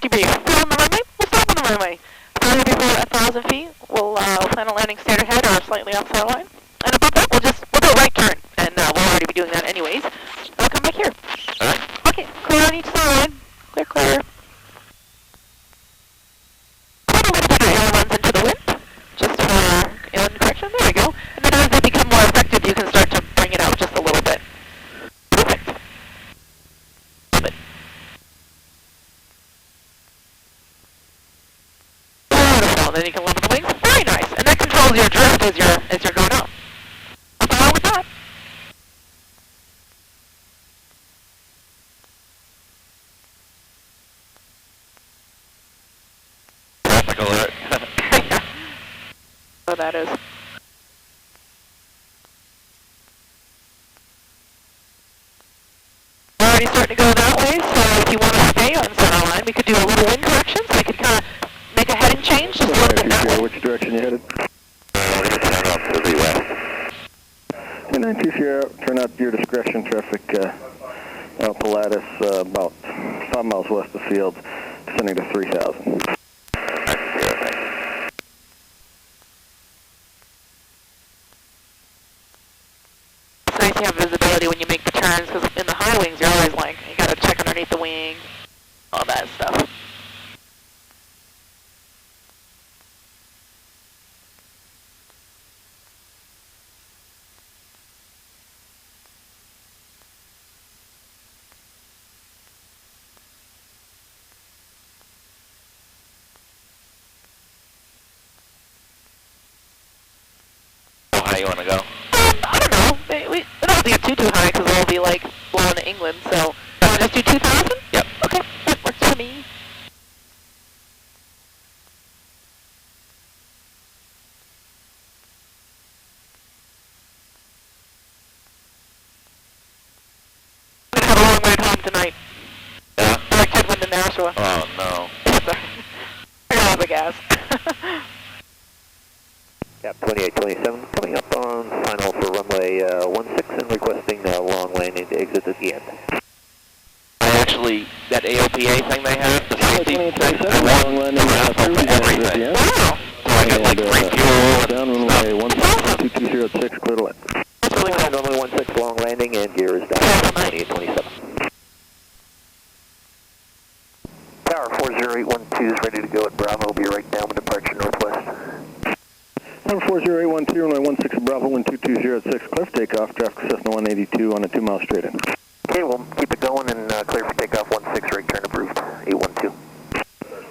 be still on the runway. We'll stop on the runway. So before 1,000 feet, we'll plan on landing standard head or slightly off center line. And above that, we'll do a right turn, and we'll already be doing that anyways. I'll come back here. All right. Okay, clear on each side. Clear, clear. Quite a little bit of air runs into the wind, just in correction. There we go. And then as they become more effective, you can start to bring it out just a little bit. Perfect. Love it. Beautiful. Then you can level the wings. Very nice. And that controls your drift as you're going up. Nothing wrong with that. Traffic alert. Yeah. So that is. We're already starting to go that way, so if you want to stay on center line, we could do a little wind correction, so we could kind of make a heading change just a little bit that way. Which direction you headed? We're going to turn off to the west. And 92 Sierra, turn out your discretion, traffic Pilatus, about 5 miles west of Fields, descending to 3,000. It's nice to have visibility when you make the turns, because in the high wings, you're always like, you got to check underneath the wing, all that stuff. How high you want to go? I don't know. We don't have to get too high, because we'll be, like, blowing to England, so... You want to just do 2,000? Yep. Okay, that works for me. I'm going to have a long ride home tonight. Yeah? Like headwind to Nashua. Oh, no. Sorry. I got all the gas. Cap 2827, coming up on final for runway 16 and requesting long landing to exit at the end. I actually, that AOPA thing they have, the safety thing, I long want landing for everything. Wow. So I get like free fuel down and runway stuff. 2206, clear to land. That's really cool. Runway 16 long landing and gear is down. 2827. Tower 40812 is ready to go at Bravo. Will be right down with departure northwest. Number 40812, runway 16 Bravo, wind 2206, cliff takeoff, traffic Cessna 182 on a 2 mile straight in. Okay, we'll keep it going and clear for takeoff 16 right turn approved, 812.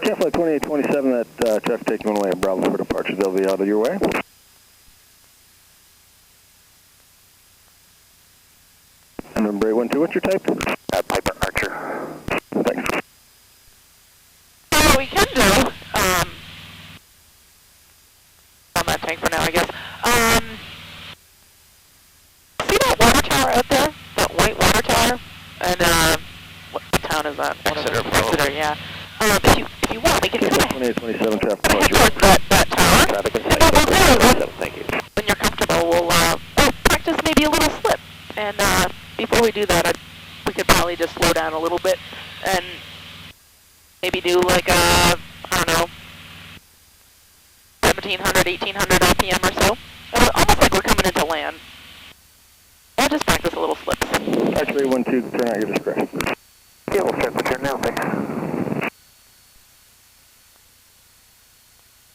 Cat flight 2827, that traffic taking one way at Bravo for departure. They'll be out of your way. And number 812, what's your type? Piper Archer. Thanks. So what we can do, on that tank for now, I guess. See that water tower out there? That white water tower? And, what town is that? Exeter, probably. Exeter, yeah. If you want, we can kind of 2827, traffic head departure. towards that tower. Traffic And what we'll do is, thank you. when you're comfortable, we'll practice maybe a little slip. And, before we do that, we could probably just slow down a little bit and maybe do like I don't know, 1700, 1800 RPM or so. Almost like we're coming into land. I'll just practice a little slips. Archer 812, turn out your discretion. Yeah, we'll start the turn now, thanks.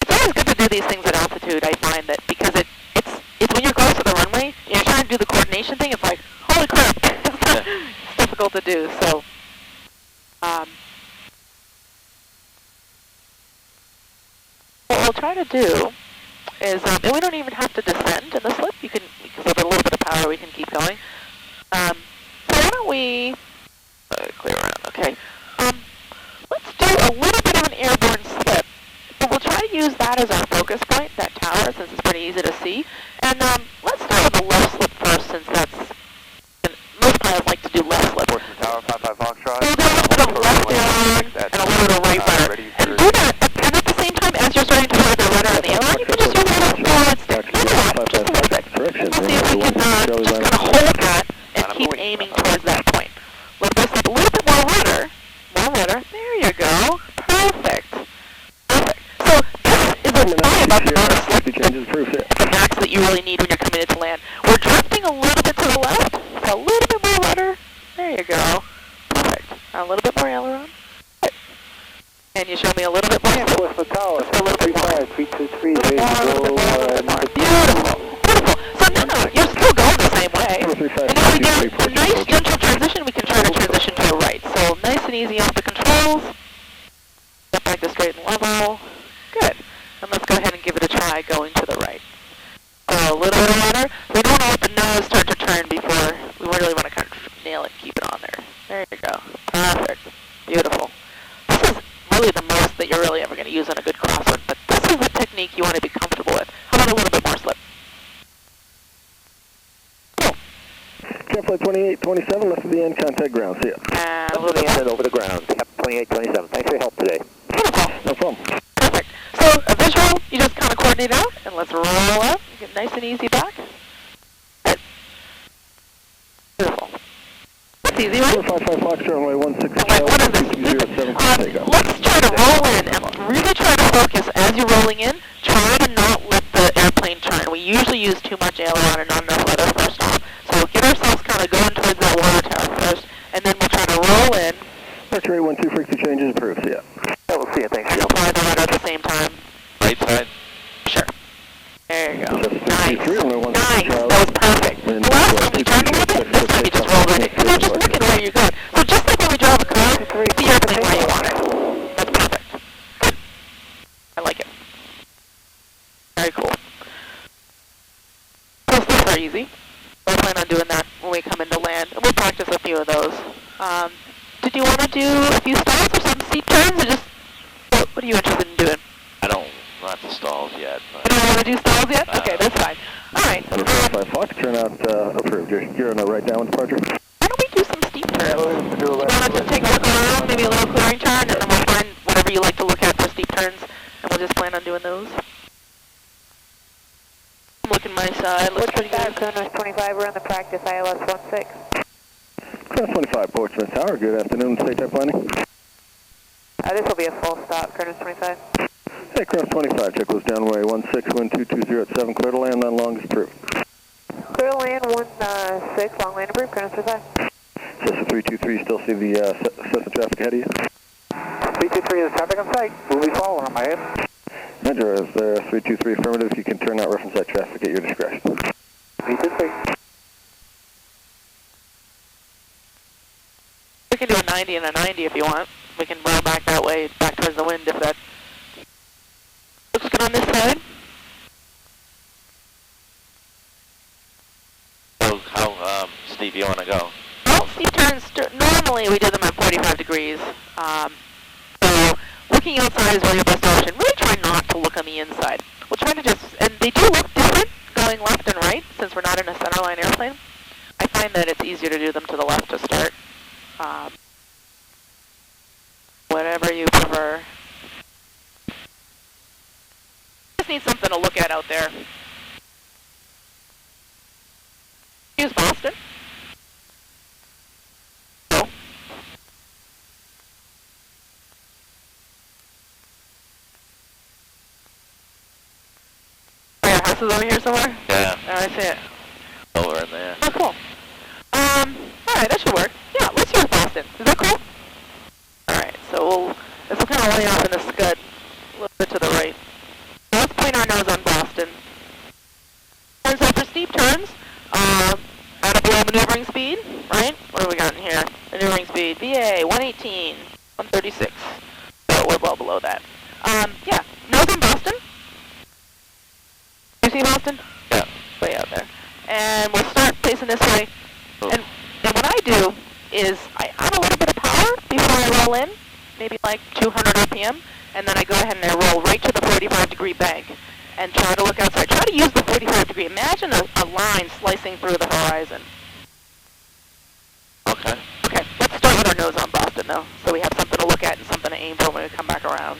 It's always good to do these things at altitude, I find that, because it's when you're close to the runway, and you're trying to do the coordination thing, it's like, holy crap, it's difficult to do, so, what we'll try to do is, and we don't even have to descend in the slip, because with a little bit of power we can keep going. So why don't we, clear around, okay. Let's do a little bit of an airborne slip, but we'll try to use that as our focus point, that tower, since it's pretty easy to see. And let's start with the left slip first, since that's, most pilots like to do left slip. Portion Tower, 55 Foxtrot. So we'll do a little bit of left airline and a little bit of right rudder. And do that, and at the same time, as you're starting to hold the rudder and the airline, you can just do a little forward stick. No, just a little bit. We'll see if we can just kind of hold that and keep aiming towards that point. A little bit more rudder. More rudder. There you go. Perfect. you really need when you're coming into land. We're drifting a little bit to the left, so a little bit more rudder. There you go. Perfect. A little bit more aileron. Good. And you show me a little bit more. What's the tower? A little bit more. 323, Beautiful. Beautiful. So no, you're still going the same way. And if we get a nice gentle transition, we can try to transition to the right. So nice and easy off the controls. Get back to straight and level. Good. And let's go ahead and give it a try going to the right. So a little bit of rudder. We don't want the nose start to turn before we really want to kind of nail it, keep it on there. There you go. Perfect. Beautiful. This is really the most that you're really ever going to use on a good crosswind, but this is the technique you want to be comfortable with. How about a little bit more slip? Cool. Campflight 2827, left of the end, contact ground. See ya. And a little bit more. Over the ground. Yep, 2827. Thanks for your help today. Beautiful. No problem. Perfect. So a visual, you just kind of coordinate out, and let's roll up. Get nice and easy back. Good. Beautiful. That's easy, right? 455 Fox, runway 16. Wait, what is this? Let's try to roll in and really try to focus as you're rolling in. Try to not let the airplane turn. We usually use too much aileron and not enough rudder first off. So we'll get ourselves kind of going towards that water tower first, and then we'll try to roll in. Mercury 12, frequency changes approved. See ya. Yeah, we'll see you. Thanks. Apply the rudder at the same time. Right side. Sure. There you go. Nice. Nice. That was perfect. The last time we turned a little bit, this time you just rolled in. So just look at where you're going. So just like when we drive a car, the airplane where you want it. That's perfect. Good. I like it. Very cool. Those things are easy. We'll plan on doing that when we come into land. And we'll practice a few of those. Did you want to do a few stalls or some steep turns, or just what are you interested in doing? I don't, not the stalls yet. You don't want to do stalls yet? Okay, that's fine. All right. 5 Fox, turn out approved. You're on the right down departure. Why don't we do some steep turns? You want to just take a look around, maybe a little clearing turn, and then we'll find whatever you like to look at for steep turns, and we'll just plan on doing those. I'm looking my side. Looks pretty good. Kronos 25, we're on the practice ILS 16. Kronos 25, Portsmouth Tower. Good afternoon, state type planning. This will be a full stop, Kronos 25. Hey, Kronos 25, check was downway 16, wind 220 at 7, clear to land, on long is approved. Clear to land 16, long land approved, Kronos 25. Cessna 323, still see the Cessna traffic ahead of you? 323 is traffic on site. We'll be following on my head. Roger, is there 323 affirmative? You can turn out reference that traffic at your discretion. 323. We can do a 90 and a 90 if you want. We can roll back that way, back towards the wind if that looks good on this side. So how steep you want to go? Well, steep turns, normally we do them at 45 degrees. So looking outside is really your best option. Really try not to look on the inside. We'll try to just, and they do look different going left and right since we're not in a centerline airplane. I find that it's easier to do them to the left to start. Whatever you prefer. Just need something to look at out there. Use Boston. Oh. Your house is over here somewhere? Yeah. Oh, I see it. Over in there. Oh, cool. Alright, that should work. Yeah, let's use Boston. Is that cool? Alright, so this will kind of lay off in the scud a little bit to the right. So let's point our nose on Boston. Turns out for steep turns, at a below maneuvering speed, right? What do we got in here? Maneuvering speed, VA, 118, 136. So we're well below that. Yeah, nose on Boston. You see Boston? Yeah. Way out there. And we'll start facing this way. And what I do is I add a little bit of power before I roll in, maybe like 200 RPM, and then I go ahead and I roll right to the 45-degree bank and try to look outside. Try to use the 45-degree. Imagine a line slicing through the horizon. Okay. Okay, let's start with our nose on Boston, though, so we have something to look at and something to aim for when we come back around.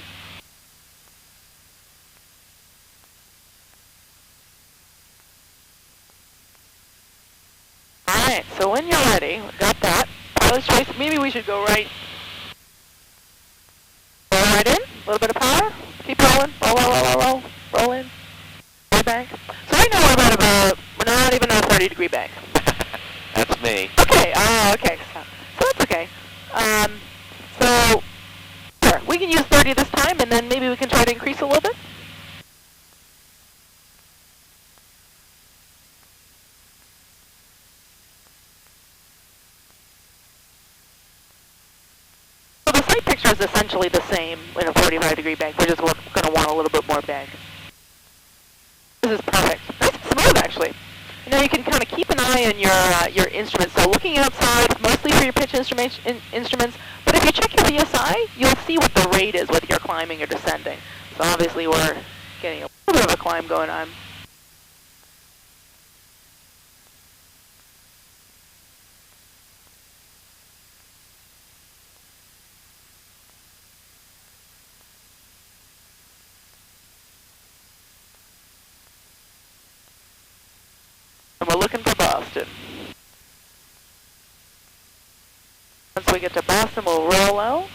Alright, so when you're ready, we got that. Pilot's choice, maybe we should go right. Roll right in, a little bit of power, keep rolling, roll, roll, roll, roll, roll, roll in, roll back. So right now we're about 30-degree bank. That's me. Okay, okay. So that's okay. So, sure, we can use 30 this time, and then maybe we can try to increase a little bit. So the sight picture is essentially the same in a 45-degree bank. We're just going to want a little bit more bank. This is perfect. Nice and smooth, actually. Now you can kind of keep an eye on your instruments. So looking outside, mostly for your pitch instruments, but if you check your VSI, you'll see what the rate is, whether you're climbing or descending. So obviously we're getting a little bit of a climb going on. And we're looking for Boston. Once we get to Boston, we'll roll out.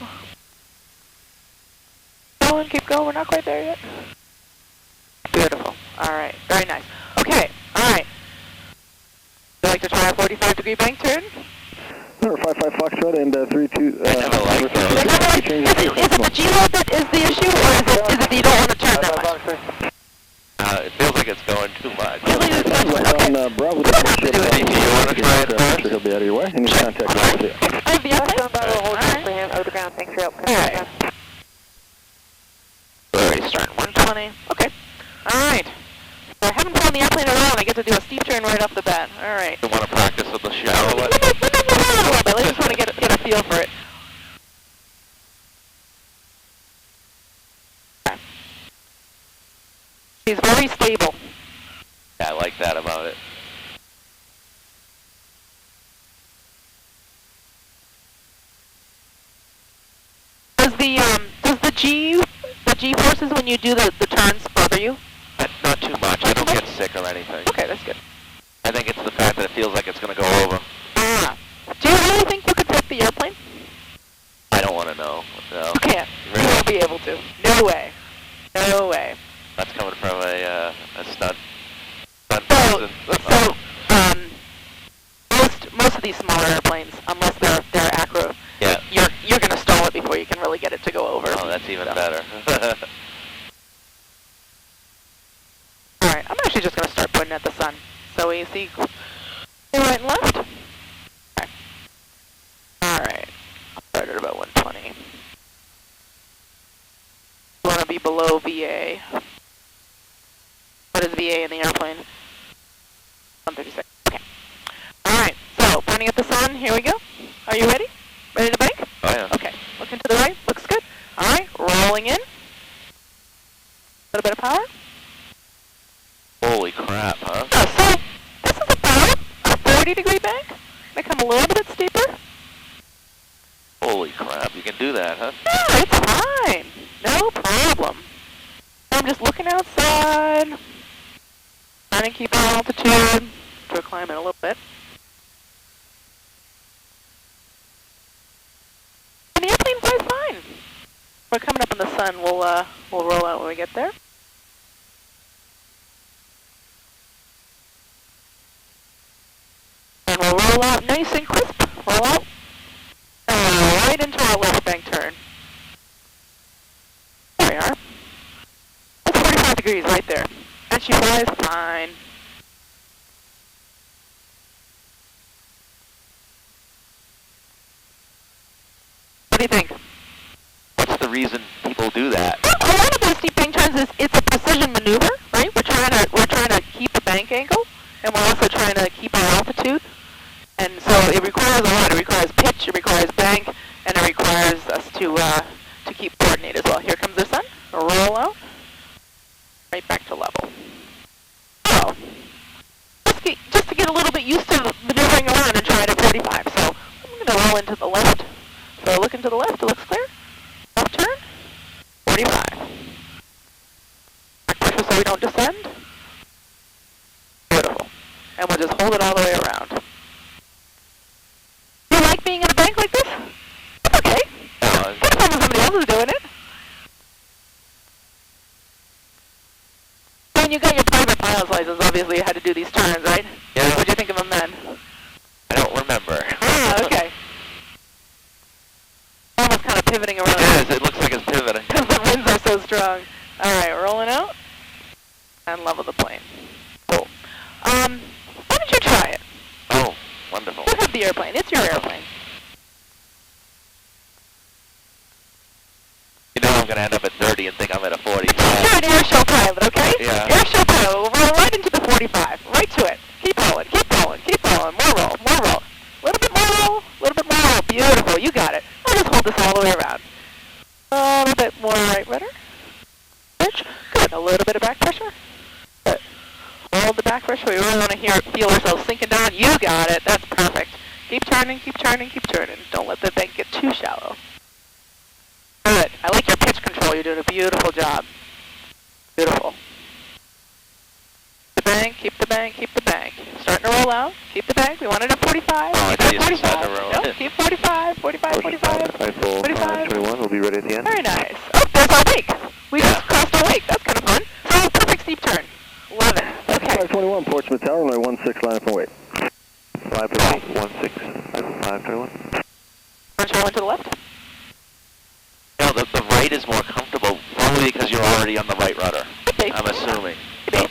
Keep going, we're not quite there yet. Beautiful. All right, very nice. Okay, all right. Would you like to try a 45-degree bank turn? 55 Foxtrot and 32. I never liked those. Is it the G-load that is the issue, or is it that you don't want to turn that much? It feels like it's going too much. On Bravo, Do you want to try it first? He'll be out of your way. Any contact with you. I have the airplane. Hold on for him. Over the ground. Thanks for your help. All right. Already starting 120. Okay. All right. So I haven't flown the airplane at all, and I get to do a steep turn right off the bat. All right. You want to practice with the shower? A little bit. I just want to get a feel for it. He's very stable. Yeah, I like that about it. Does the G forces when you do the turns bother you? Not too much. I don't get sick or anything. Okay, that's good. I think it's the fact that it feels like it's going to go over. Ah. Do you really think you could take the airplane? I don't want to know. No. You can't. Really? You won't be able to. No way. No way. That's coming from a stunt So, person. most of these smaller airplanes, unless they're acro, Yeah. you're going to stall it before you can really get it to go over. Oh, that's even better. All right, I'm actually just going to start pointing at the sun. So we see right and left. Okay. All right. I'll start at about 120. You want to be below VA. What is VA in the airplane? 136. Okay. All right. So pointing at the sun. Here we go. Are you ready? Ready to bank? Oh, yeah. Okay. Looking to the right. Looks good. All right. Rolling in. A little bit of power. Holy crap, huh? So this is about a 30-degree bank. May come a little bit steeper. Holy crap, you can do that, huh? Yeah, it's fine. No problem. I'm just looking outside, trying to keep our altitude. We're climbing a little bit. And the airplane flies fine. We're coming up in the sun. We'll roll out when we get there. And we'll roll out nice and crisp. Roll out. Right into our left bank turn. There we are. That's 45 degrees right there. And she flies fine. What do you think? What's the reason people do that? Well, a lot of those steep bank turns is it's a precision maneuver, right? We're trying to keep the bank angle, and we're also trying to keep our altitude. And so it requires a lot. It requires pitch, it requires bank, and it requires us to keep coordinate as well. Here comes the sun. Roll out. Right back to level. So, just to get a little bit used to maneuvering around and try it at 45. So I'm going to roll into the left. So looking to the left, it looks clear. Left turn. 45. Back pressure so we don't descend. Beautiful. And we'll just hold it all the way around. Do you like being in a bank like this? It's okay. It's fun when somebody else is doing it. When you got your private pilot's license, obviously you had to do these turns, right? Yeah. What'd you think of them then? I don't remember. Ah, okay. Almost kind of pivoting around. It is. It looks like it's pivoting. Because the winds are so strong. All right, rolling out. And level the plane. Cool. Why don't you try it? Oh, wonderful. You have the airplane. It's your airplane. You know I'm going to end up at 30 and think I'm at a 45. You're an air show pilot, okay? Yeah. Air show pilot. We'll roll right into the 45. Right to it. Keep rolling, keep rolling, keep rolling. More roll, more roll. A little bit more roll, a little bit more roll. Beautiful. You got it. I'll just hold this all the way around. A little bit more right rudder. Pitch. Good. A little bit of back pressure. Good. Hold the back pressure. We really want to feel ourselves sinking down. You got it. That's perfect. Keep turning, keep turning, keep turning. Don't let the bank get too shallow. Good. I like your pitch control. You're doing a beautiful job. Beautiful. The bank, keep the bank, keep the bank. Starting to roll out. Keep the bank. We want it at 45. Oh, I keep thought it you at said 45. starting to roll. No, keep 45, 45, 45. 45. 21, we'll be ready at the end. Very nice. Oh, there's our wake. We just crossed our wake. That's kind of fun. So, perfect steep turn. Love it. Okay. 521, Portsmouth Tower, runway 16, line up and wait. 521. Want to roll into the left? No, the right is more comfortable, probably because you're already on the right rudder. Okay. I'm assuming. Okay.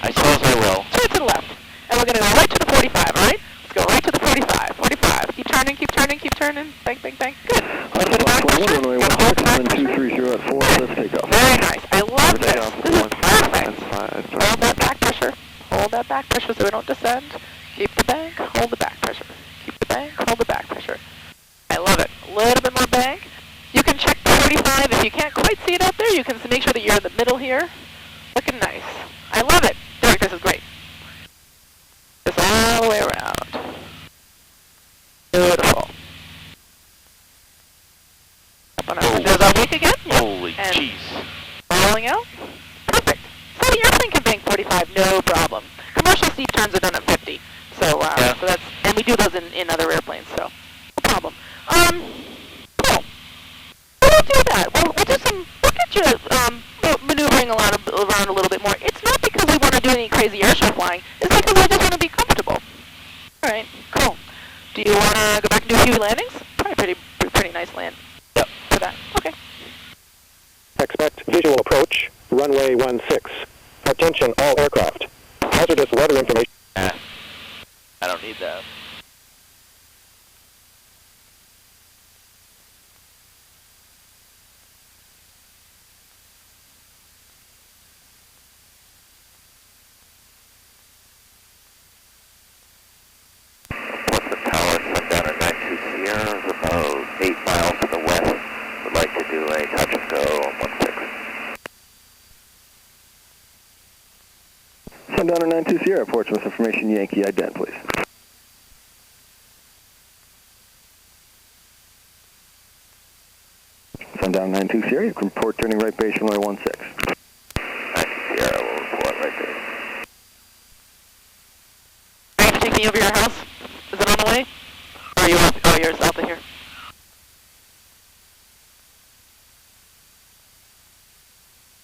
I suppose I will. Straight to the left. And we're going to go right to the 45, all right? Let's go right to the 45. 45. Keep turning, keep turning, keep turning. Bank, bank, bank. Good. Hold the back pressure. Runway Gotta hold the back 16, pressure. 230 at 4, let's take off. Very nice. I love this. This is perfect. Hold that back pressure. Hold that back pressure so we don't descend. Keep the bank. Hold the back pressure. Keep the bank. Hold the back pressure. I love it. A little bit more bank. You can check the 45. If you can't quite see it out there, you can make sure that you're in the middle here. Looking nice. I love it. Derek, this is great. Just all the way around. Beautiful. Up and up. And there's our wake again. Yep. Holy And jeez. rolling out. Perfect. So the airplane can bank 45, no problem. Commercial steep turns are done at 50. So, Yeah. so that's, and we do those in other airplanes, so no problem. Cool. We'll do that. We'll do some, we'll get you maneuvering around a little bit more. It's not because we want to do any crazy airshow flying. It's because we just want to be comfortable. All right, cool. Do you want to go back and do a few landings? Probably pretty nice land. Yep. For that. Okay. Expect visual approach, runway 16. Attention all aircraft. Hazardous weather information. I don't need that. Portsmouth Tower, sundown at 92 Sierra, about 8 miles to the west. Would like to do a touch and go on 16. Sundown at 92 Sierra, Portsmouth information, Yankee ident, please. Sundown 92 Sierra, you can report turning right base runway 16. 92 Sierra will report right there. Are you taking me over your house? Is it on the way? Or are you you're south of here?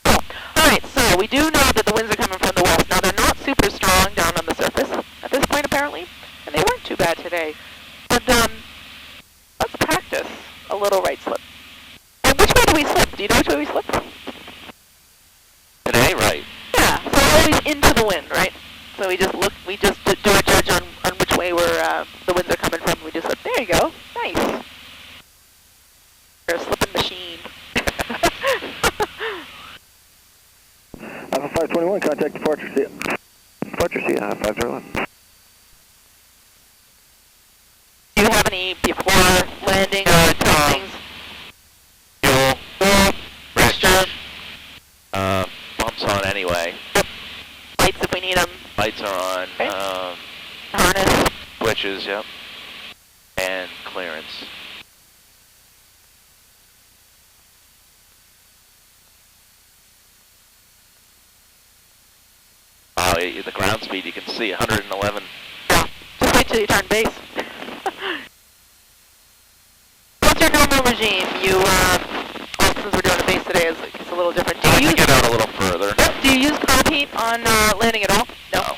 Cool. Alright, so we do know that the winds are coming from the west. Now they're not super strong down on the surface at this point apparently. And they weren't too bad today. But let's practice a little right slip. And which way do we slip? Do you know which way we slip? Today, right? Yeah, so we're always into the wind, right? So we just do a judge on which way the winds are coming from. We just slip. There you go. Nice. You're a slipping machine. Alpha 521, contact departure, see ya. Departure, see ya, 501. Do you have any before landing or things? Fuel, Mixture, bumps on anyway. lights if we need them, Lights are on. Okay. harness. Switches, yep. And clearance. Oh, the ground speed, you can see 111. Yeah, just wait till you turn base. What's your normal regime? You, since we're doing a base today, it's a little different. Do I you can get out a little further. do you use carb heat on landing at all? No.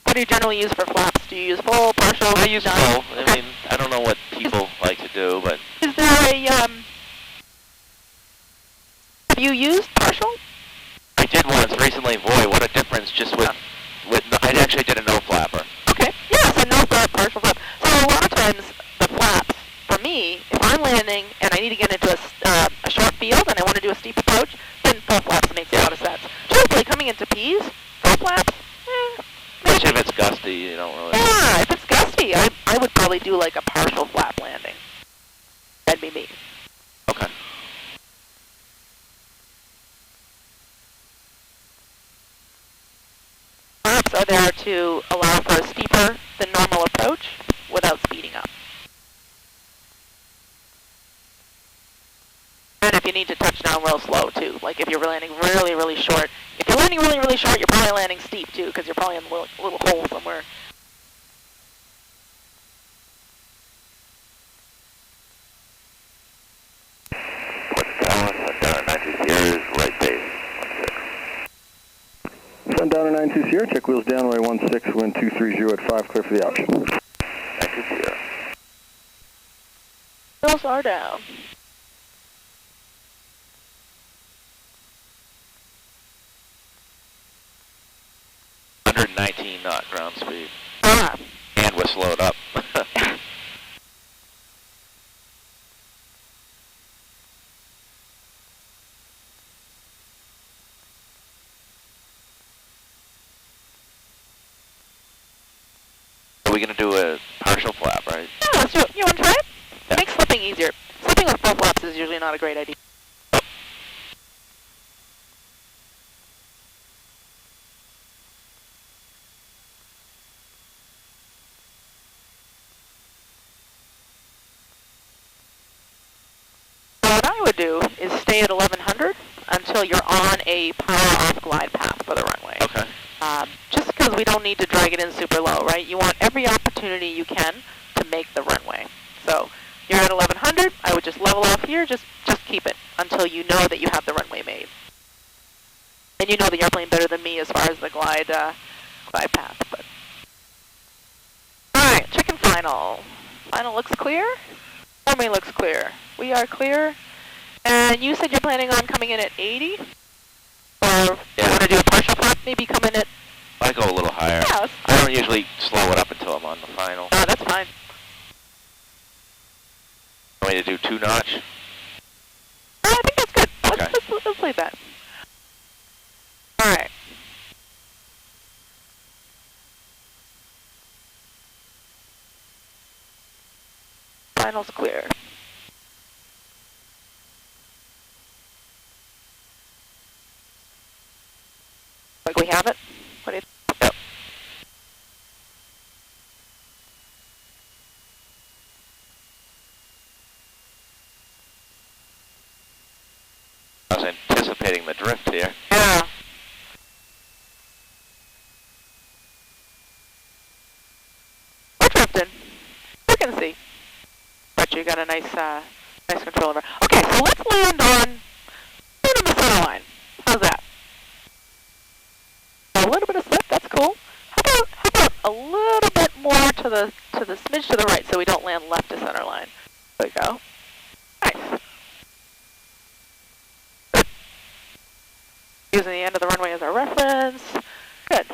What do you generally use for flaps? Do you use full, partial? I use none? full. I Okay. mean, I don't know what people like to do, but Is there a, have you used partial? I did once recently. Boy, what a difference just with I actually did a no flapper. Okay. Yeah, so no flap, partial flap. So a lot of times, the flaps, for me, if I'm landing and I need to get into a short field and I want to do a steep approach, then full flaps makes a lot of sense. Truthfully, coming into P's, full flaps, Especially if it's gusty, you don't really. yeah, if it's gusty, I would probably do like a partial flap landing. That'd be me. Okay. Flaps are there to allow for a steeper than normal approach without speeding up. And if you need to touch down real slow too, like if you're landing really, really short. If you're landing really, really short, you're probably landing steep too, because you're probably in a little hole somewhere. Sun down at 92 Sierra, check wheels down, runway 16, wind 230 at 5, clear for the option. 92 Sierra. Wheels are down. Knot ground speed. Ah. And we're slowed up. Are we going to do a partial flap, right? Yeah, let's do it. You want to try it? Yeah. Makes slipping easier. Slipping with full flaps is usually not a great idea. Do is stay at 1100 until you're on a power-off glide path for the runway. Okay. Just because we don't need to drag it in super low, right? You want every opportunity you can to make the runway. So you're at 1100. I would just level off here. Just keep it until you know that you have the runway made, and you know the airplane better than me as far as the glide path. But all right, check and final. Final looks clear. Runway looks clear. We are clear. And you said you're planning on coming in at 80? Or Yeah. you want to do a partial flap, maybe come in at... I go a little higher. Yeah, I don't usually slow it up until I'm on the final. no, that's fine. Want me to do 2 notch? I think that's good. Okay. Let's leave that. All right. Final's clear. Like we have it? What do you think? Yep. I was anticipating the drift here. Yeah. We're drifting. You can see. But you got a nice control over. Okay, so let's land on the center line. How's that? A little bit of slip, that's cool. How about a little bit more to the smidge to the right so we don't land left to center line. There we go. Nice. Good. Using the end of the runway as our reference. Good.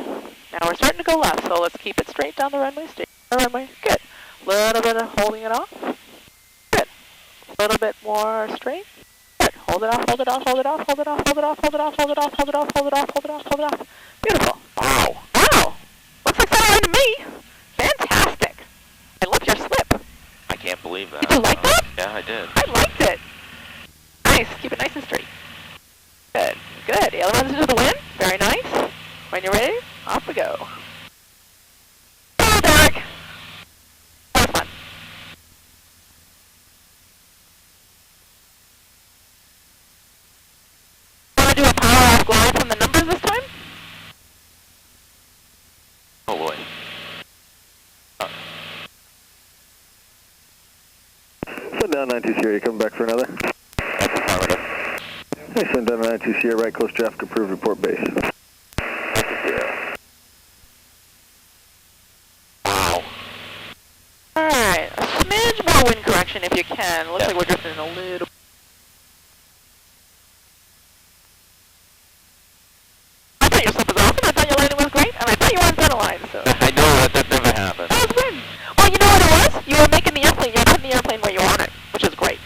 Now we're starting to go left, so let's keep it straight down the runway, straight down the runway. Good. Little bit of holding it off. Good. A little bit more straight. Good. Hold it off, hold it off, hold it off, hold it off, hold it off, hold it off, hold it off, hold it off, hold it off, hold it off, hold it off. Beautiful. Wow. Wow. Looks like center line to me. Fantastic. I love your slip. I can't believe that. Did you like that? Yeah, I did. I liked it. Nice. Keep it nice and straight. Good. Good. Ailerons into the wind. Very nice. When you're ready, off we go. Hello, Derek. That was fun. Want to do a power-off glide from the numbers this time? Oh boy. Sun down 92 Sierra, you coming back for another? That's affirmative. Hey, sun down 92 Sierra, right close traffic approved, report base. 92 Sierra. smidge more wind correction if you can. Looks like we're drifting a little. I thought your slip was awesome. I thought your landing was great, and I thought you were on center line. So I know that never happened. that was good. Well, you know what it was? You were making the airplane. You were putting the airplane where you want it, which is great.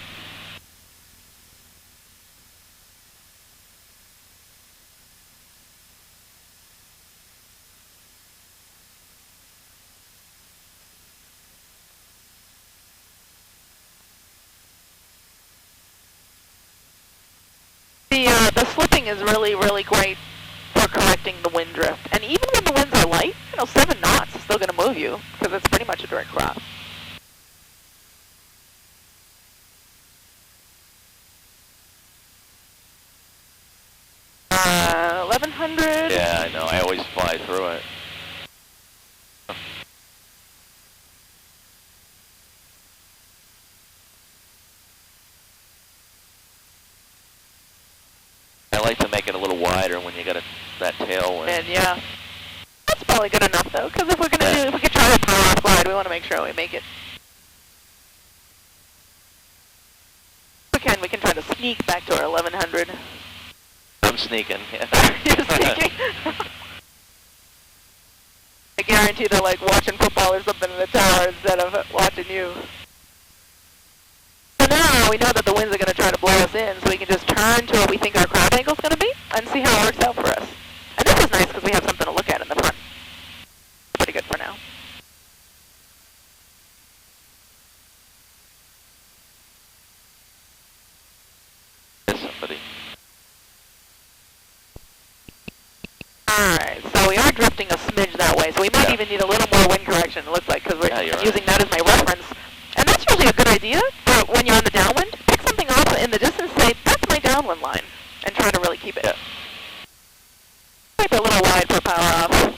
The slipping is really, really great for correcting the wind drift. And even when the winds are light, 7 knots is still going to move you because it's pretty much a direct cross. Uh, 1100. Yeah, I know. I always fly through it. I like to make it a little wider when you got that tailwind. And yeah, that's probably good enough though, because if we're gonna if we could try to power off glide, we want to make sure we make it. We can try to sneak back to our 1100. I'm sneaking. Yeah. You're sneaking. I guarantee they're like watching football or something in the tower instead of watching you. So now we know that the winds are going to try to blow us in, so we can just turn to what we think our crowd angle is going to be and see how it works out for us. And this is nice because we have something to look at in the front. Pretty good for now. There's somebody. Alright, so we are drifting a smidge that way, so we might even need a little more wind correction, it looks like, because we're using that as my reference. And that's usually a good idea for when you're on the downwind. Pick something off in the distance, say, that's my downwind line, and try to really keep it. Might be a little wide for power off.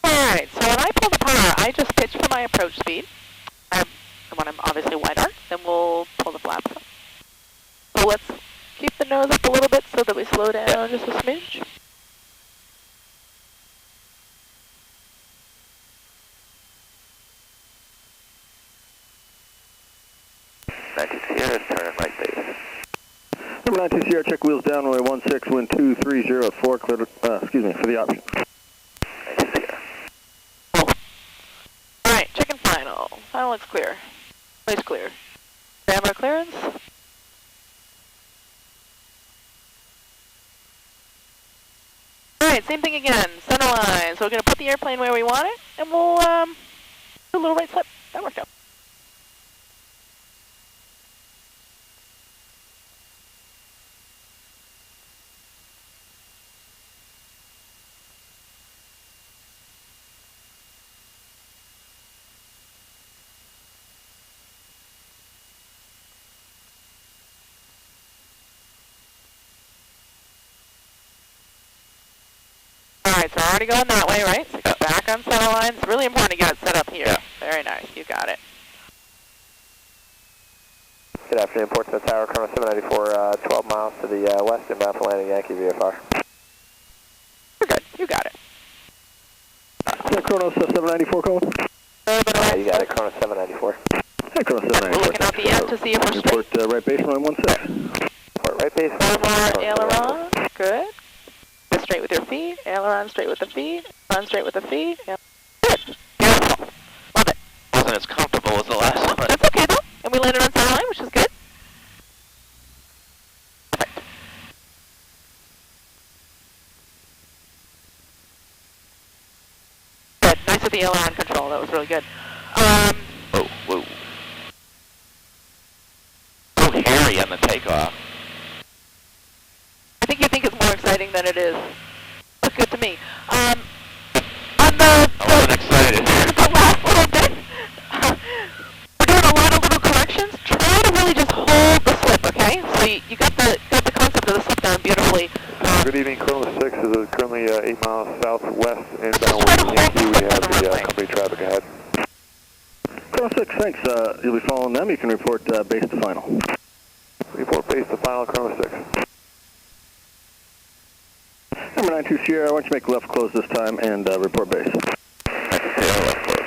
Alright, so when I pull the power, I just pitch for my approach speed. I want them obviously wide arc, then we'll pull the flaps up. So let's keep the nose up a little bit so that we slow down just a smidge. Sierra, turn right base. Number 92 Sierra, check wheels down, runway 16, wind 230 at 4, clear, excuse me, for the option. 92 Sierra. Alright, check and final. Final looks clear. Place clear. Camera clearance. Alright, same thing again. Center line. So we're going to put the airplane where we want it, and we'll do a little right slip. That worked out. Alright, so we're already going that way, right? So back on center line. It's really important to get it set up here. Yeah. Very nice. You got it. Good afternoon, Portsmouth Tower, Chrono 794, 12 miles to the west, inbound for landing Yankee VFR. We're good. You got it. Yeah, Chronos 794 call. You got it, Chrono 794. Hey, Chronos 794. We're looking out the end to see if we're straight. Report right base, runway 16. Report right base. One more aileron. Good. Go straight with your feet. Aileron straight with the feet. Run straight with the feet. Good. Beautiful. Love it. Wasn't as comfortable as the last one. That's okay though. And we landed on center line, which is good. Perfect. Good. Nice with the aileron control. That was really good. Whoa, whoa. So hairy on the takeoff. I think you think it's more exciting than it is. Looks good to me. On the I wasn't excited. the last little bit, we're doing a lot of little corrections. Try to really just hold the slip, okay? So you got the concept of the slip down beautifully. Good evening, Chrono 6. Is currently 8 miles southwest inbound with Yankee. We have the company traffic ahead. Chrono 6, thanks. You'll be following them. You can report base to final. Report base to final, Chrono 6. Number 92 Sierra, why don't you make left close this time and report base. 92 Sierra, left close.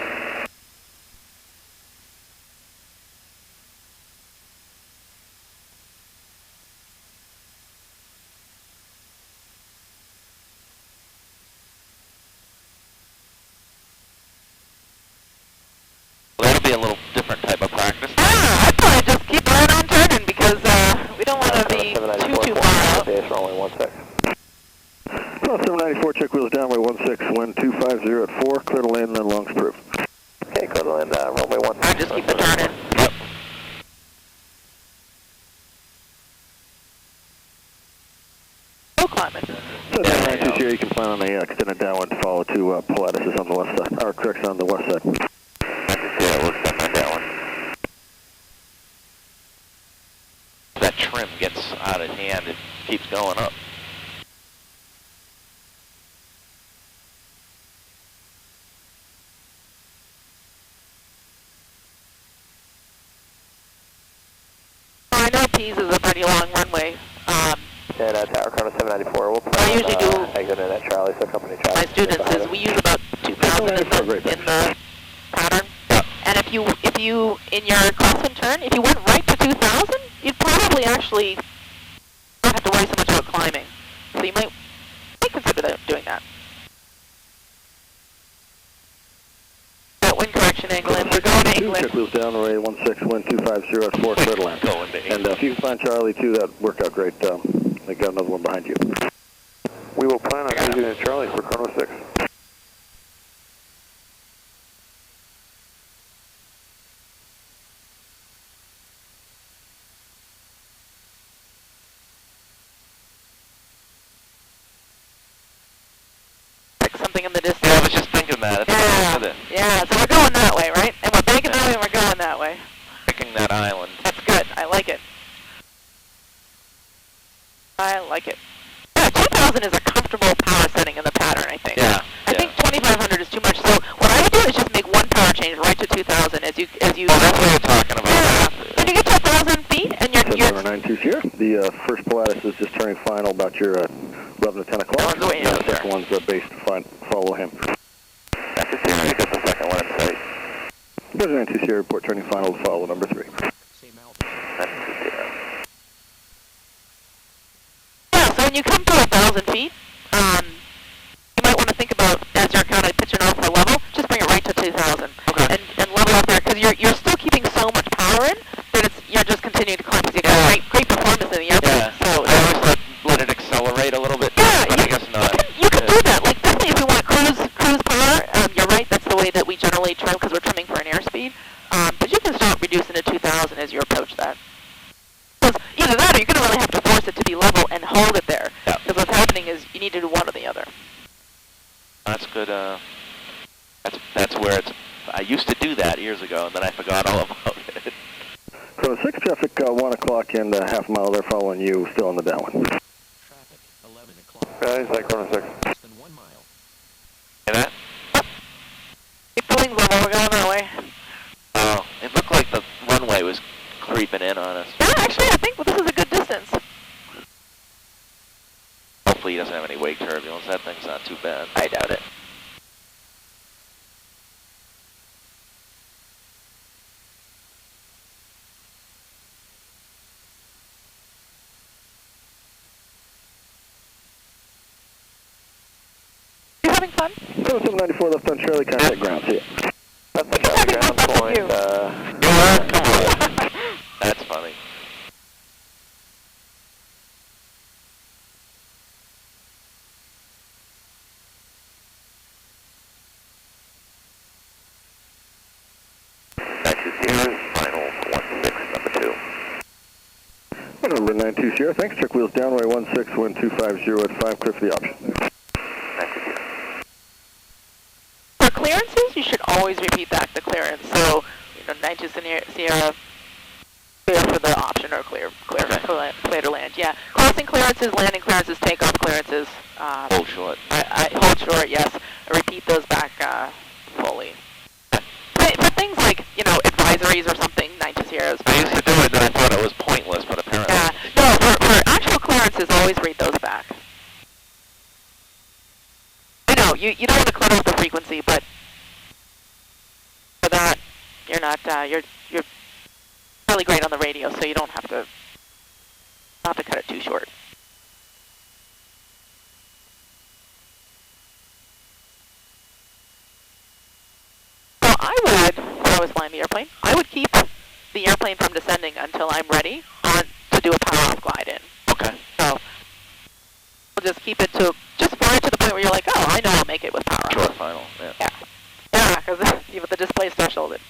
That'll be a little different type of practice. I'd probably just keep right on turning because we don't want to be too far out. Base runway 16. 794, check wheels down, runway 16, wind 250 at 4, clear to land and then longs through. Okay, clear to land, runway 16. I just keep it turning. Yep. No climbing. So 92 Sierra, you can plan on a extended downwind to follow to Pilatus on the west side, or correction on the west side. 92 Sierra, we'll extend that downwind. That trim gets out of hand, it keeps going up. I know P's is a pretty long runway. And Tower Chrono 794, we'll I usually do exit in at Charlie, so company my traffic. students is we use about 2,000 in the pattern. And if you in your crosswind turn, if you went right to 2,000, you'd probably actually not have to worry so much about climbing. So you might consider doing that. That wind correction angle in. We're going to England. Check wheels down, runway 16, wind 250 at 4, clear to land. Going to And if you can find Charlie too, that worked out great. They got another one behind you. We will plan on exiting at Charlie for Chrono 6. Like something in the distance. Yeah, I was just thinking that. Yeah, so we're going that way, right? And we're banking that way and we're going that way. Picking that island. That's good. I like it. I like it. Yeah, 2,000 is a comfortable power setting in the pattern, I think. Yeah. I think 2,500 is too much. So what I would do is just make one power change right to 2,000 as you. Oh, that's what you're talking about. Yeah. When you get to 1,000 feet and you're. Number 92 Sierra. The first Pilatus is just turning final about your 11 to 10 o'clock. That one's way And out the second one's base to follow him. 92 Sierra, you got the second one in sight. There's 92 Sierra, report turning final to follow number 3. 92 Sierra. Yeah, so when you come to 1,000 feet, you might want to think about, as you're kind of pitching off the level, just bring it right to 2,000. Okay. And level up there, because you're still keeping so much power in, that you're just continuing to climb, because you got great performance in the airplane. Yeah. So, I always let it accelerate a little bit, yeah, but I guess not. You can do that. Like, definitely if we want cruise power, you're right, that's the way that we generally trim, because we're trimming for an airspeed. But you can start reducing to 2,000 as you approach that. Because either that or you're going to really have to force it to be level and hold it there. Yeah. Because what's happening is you need to do one or the other. That's good. That's where it's. I used to do that years ago, and then I forgot all about it. Chrono 6 traffic, 1 o'clock and half a mile. They're following you, still on the downwind. Traffic, 11 o'clock. He's like Chrono 6. Less than 1 mile. And that? Keep the wings level, we're going that way. Oh, it looked like the runway was creeping in on us. Yeah, actually, I think this is a good distance. Hopefully he doesn't have any wake turbulence. That thing's not too bad. I doubt it. You having fun? 794 left on Charlie, contact ground. See ya. That's the Charlie ground point. You are? Come on. That's funny. Number 92 Sierra, thanks. Check wheels down, runway 16, wind 250 at 5, clear for the option. For clearances, you should always repeat back the clearance. So, 92 Sierra, clear for the option or clear to land. Yeah, crossing clearances, landing clearances, takeoff clearances. Oh, short. back. I know, you don't want to cut off the frequency, but for that, you're not, you're really great on the radio, so you don't have to cut it too short. So I would, if I was flying the airplane, I would keep the airplane from descending until I'm ready to do a power-off glide in. Okay. So we'll just keep it to, just fly to the point where you're like, oh, I know I'll make it with power-off. Short final, yeah. Yeah, because with the display threshold, it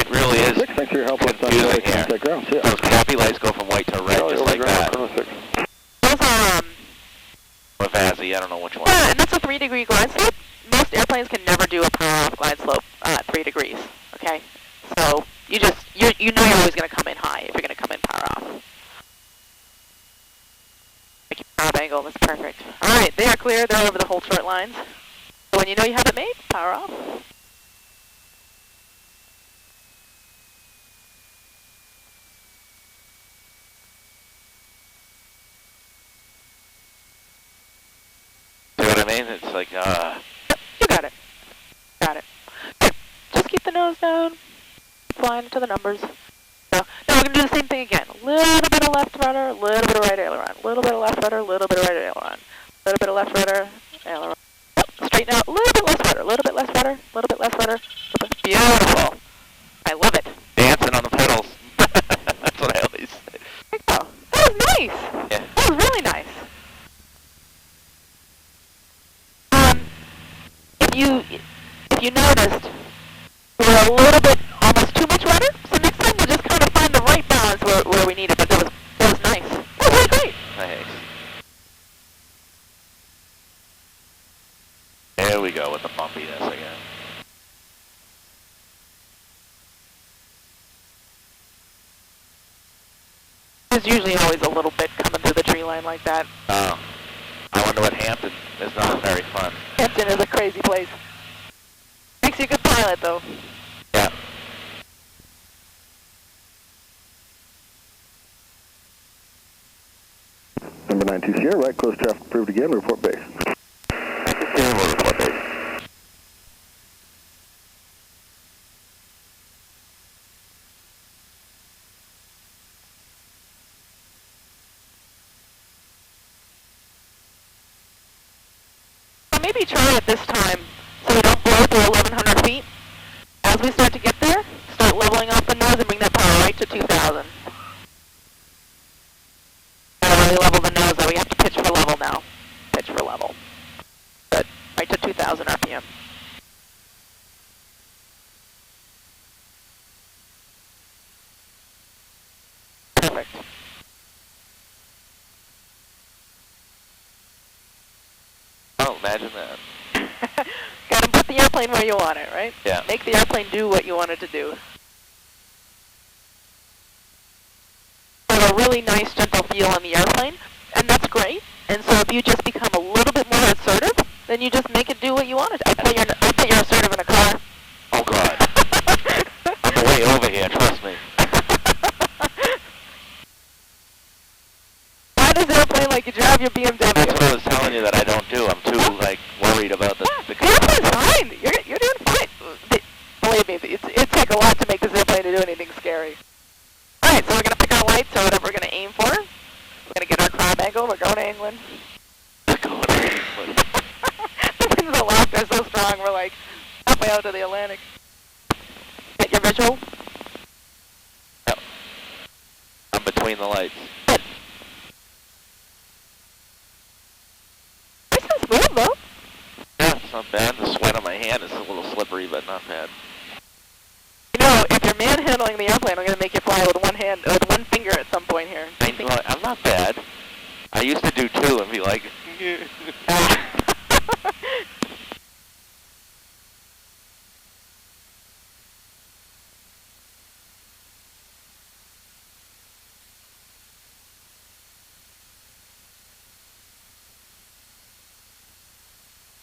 really is Thanks for your help with confusing here. ground. Yeah. Those copy lights go from white to red just like that. those are, Or VASI, I don't know which one. yeah, and that's a 3-degree glide slope. Most airplanes can never do a power-off glide slope at 3 degrees, okay? So you know you're always going to come in high if you're going to come in power-off. Make your power angle, that's perfect. All right, they are clear. They're over the whole short lines. So when you know you have it made, power off. See what I mean? It's like, Yep, you got it. Got it. Okay, just keep the nose down. Flying into the numbers. So now we're going to do the same thing again. A little bit of left rudder, a little bit of right aileron. A little bit of left rudder, a little bit of right aileron. A little bit of left rudder, aileron. Straighten out, a little bit less rudder, a little bit less rudder, a little bit less rudder. Beautiful. I love it. dancing on the pedals. That's what I always say. There you go. That was nice. Yeah. That was really nice. If you noticed, we were a little bit almost too much rudder. So next time we'll just kind of find the right balance where we need it. But that was nice. That was really great. Nice. There we go with the bumpiness again. There's usually always a little bit coming through the tree line like that. Oh. I wonder what Hampton is not very fun. Hampton is a crazy place. Makes you a good pilot, though. Yeah. Number 92 Sierra, right, close traffic approved again, report base. Sierra will report base. Maybe try it this time so we don't blow through 1,100 feet. As we start to get there, start leveling off the nose and bring that power right to 2,000. Gotta really level the nose, though. We have to pitch for level now. Pitch for level. Good. Right to 2,000 RPM. Perfect. Oh, imagine that. Gotta put the airplane where you want it, right? Yeah. Make the airplane do what you want it to do. Have a really nice, gentle feel on the airplane, and that's great. And so if you just become a little bit more assertive, then you just make it do what you want it to. I bet you're assertive in a car. Oh, God. On the way over here, trust me. Fly this airplane like you drive your BMW. That's what I was telling you that I don't do. I'm too, like, worried about the The airplane's fine. You're doing fine. Believe me, it takes a lot to make this airplane to do anything scary. All right, so we're going to pick our lights or whatever we're going to aim for. We're going to get our crab angle. We're going to England. Going to England. The winds of laughter are so strong, we're like halfway out to the Atlantic. Get your visual? Yep. I'm between the lights. Good. Nice and smooth, though. Yeah, it's not bad. The sweat on my hand is a little slippery, but not bad. You know, if you're manhandling the airplane, I'm going to make you fly with one hand, with one finger at some point here. I'm not bad. I used to do two and be like...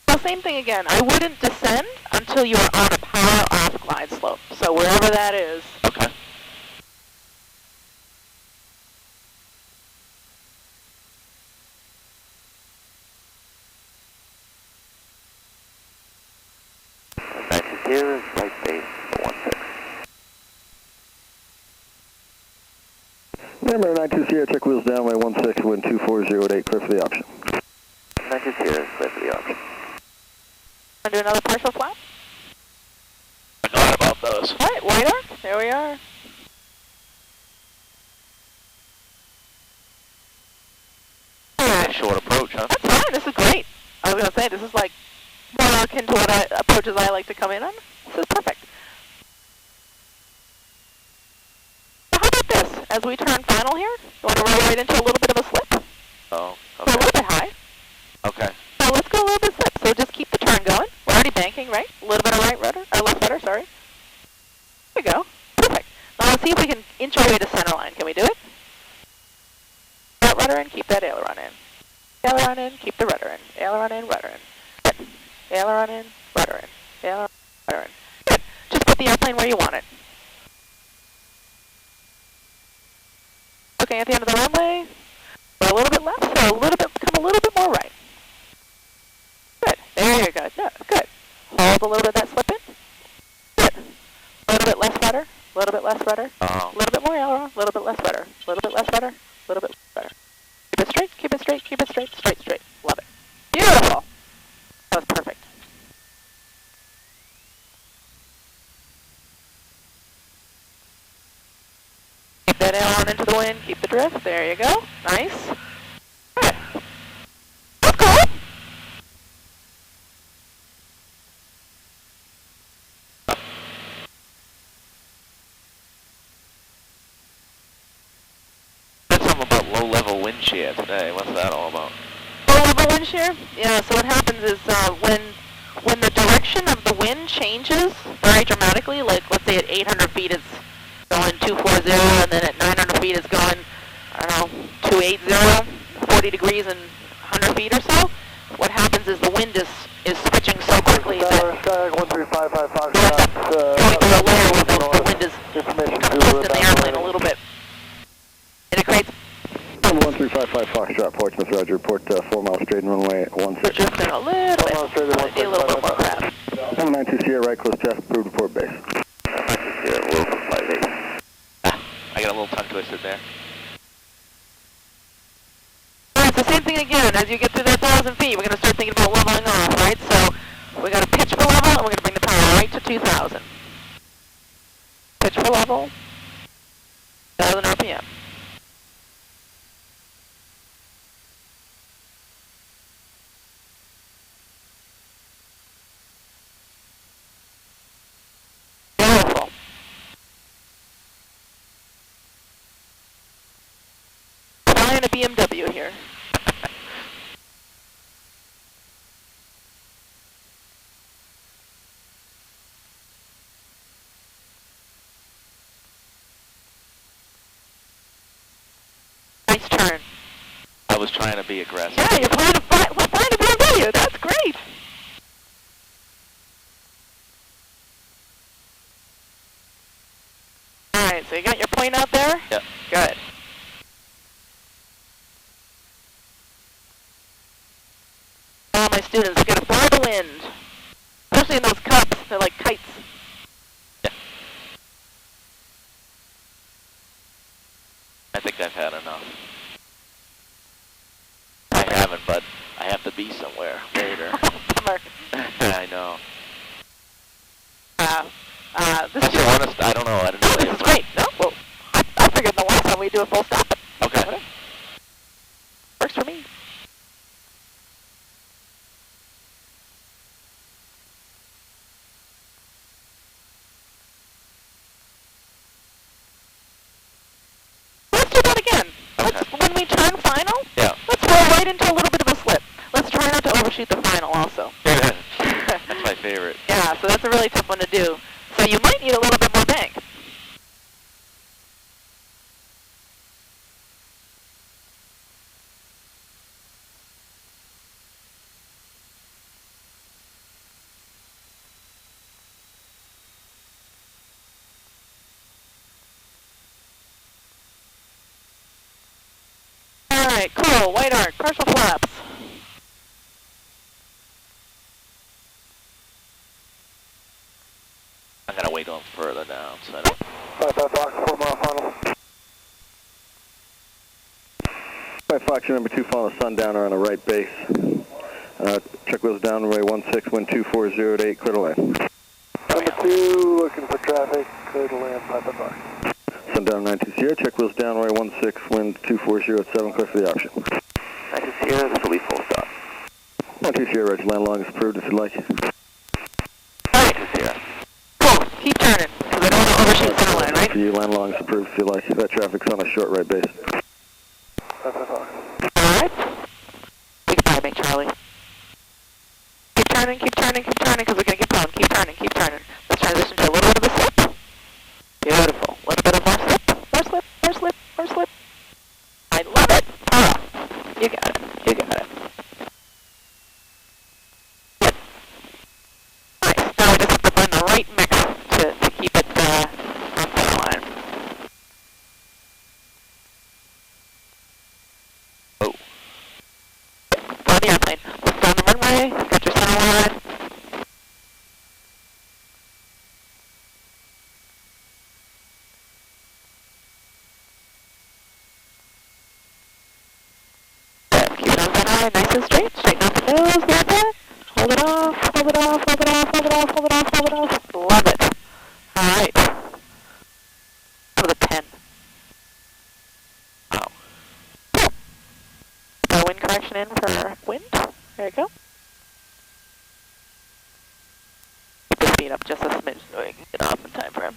So same thing again. I wouldn't descend until you're on a power-off glide slope. So wherever that is. Okay. Sierra, right base for 16. Number 92 Sierra, check wheels down, way 16, wind 2408, clear for the option. 92 Sierra, clear for the option. Want to do another partial flap? Forgot about those. All right, white arc. There we are. Short approach, huh? That's fine. This is great. I was going to say, this is like more akin to what approaches I like to come in on. This is perfect. So how about this? As we turn final here, you want to roll right into a little bit of a slip? Oh, So a okay. little bit high. Okay. So let's go a little bit slip. So just keep the turn going. We're already banking, right? A little bit of right rudder, or left rudder, sorry. There we go. Perfect. Now let's see if we can inch our way to center line. Can we do it? That rudder in, keep that aileron in. Aileron in, keep the rudder in. Aileron in, rudder in. Good. Aileron in, rudder in. Aileron, rudder in. Good. Just put the airplane where you want it. Okay, at the end of the runway, go a little bit left, so a little bit, come a little bit more right. Good. There you go. No, good. Hold a little bit of that slip in. Good. A little bit less rudder. A little bit less rudder. Oh. A little bit more aileron. A little bit less rudder. A little bit less rudder. A little bit less rudder. Keep it straight. Keep it straight. Keep it straight. Straight. Straight. Love it. Beautiful. That was perfect. Keep that aileron into the wind. Keep the drift. There you go. Nice. Good. That's cool. Said something about low-level wind shear today. What's that all about? Low-level wind shear? Yeah, so what happens is when the direction of the wind changes very dramatically, like let's say at 800 feet it's going 240, and then at 900 feet it's going, I don't know, 280, 40 degrees and 100 feet or so, what happens is the wind is switching so quickly that Skyag 1355 Fox you end up going through a layer where the wind is information kind of twisting the airplane a little bit. And it creates 1355 Foxtrot, Portsmouth, Roger, report 4 miles straight and runway we're 16. drifting a little bit. Need a little bit more craft. Number 92 Sierra, right close Jeff, approved report base. 92 Sierra, will for flight 8. I got a little tongue twisted there. Alright, so same thing again. As you get through that 1,000 feet, we're going to start thinking about leveling off, right? So we got to pitch for level, and we're going to bring the power right to 2,000. Pitch for level, 1,000 RPM. Beautiful. Flying a BMW here. Nice turn. I was trying to be aggressive. Yeah, you're flying a BMW. That's great. Alright, so you got your point out there? Yep. Good. All my students, you gotta fly the wind. Especially in those cups, they're like kites. Yeah. I think I've had enough. I haven't, but I have to be somewhere later. Bummer. I know. This To be honest, I don't know. I don't know. this is great. No, well, I figured the last time we do a full stop. Okay. Whatever. Works for me. Let's do that again. Okay. When we turn final, Yeah. let's roll right into a little bit of a slip. Let's try not to overshoot the final also. That's my favorite. Yeah, so that's a really tough one to do. So you might need a little bit more bank. Alright, cool. White arc, partial flaps. going further down, so I don't... 55 Fox, 4 mile final. 5 Fox, your number 2, following Sundowner on the right base. Check wheels down, runway 16, wind 240 to 8, clear to land. Number 2, looking for traffic, clear to land, 55 Fox. Sundown 92 Sierra, check wheels down, runway 16, wind 240 at 7, clear for the option. 92 Sierra, this will be full stop. 92 Sierra, Reg, land long is approved if you'd like. 92 Sierra. Cool. Keep turning, because I don't want to overshoot center line, right? For you, land long is approved if you like. That traffic's on a short right base. 55 Fox. Alright. Big timing, Charlie. Keep turning, because we're going to get going. Keep turning. Let's transition to a little bit of a slip. Beautiful. A little bit of more slip. I love it. Oh, you got it. Good. Nice. Now we just have to find the right mix to keep it on center line. Oh. Go on the airplane. Look down the runway. Got your center line. Keep it on center line, nice and straight. Straighten out the nose, got that. Hold it off. Love it. Alright. Over the 10. Wow. Cool. No wind correction in for wind. There you go. Keep the speed up just a smidge so we can get off in time frame.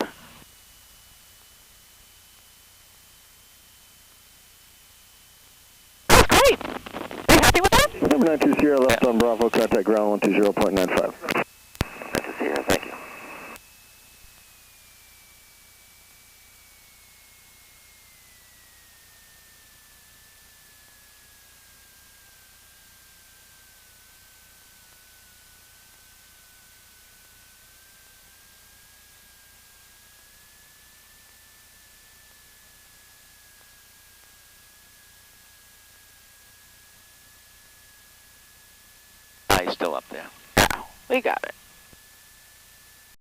That's great. Are you happy with that? Number 92 Sierra, left on Bravo, contact ground 120.95. 92 Sierra, thank you. He's still up there. Yeah, we got it.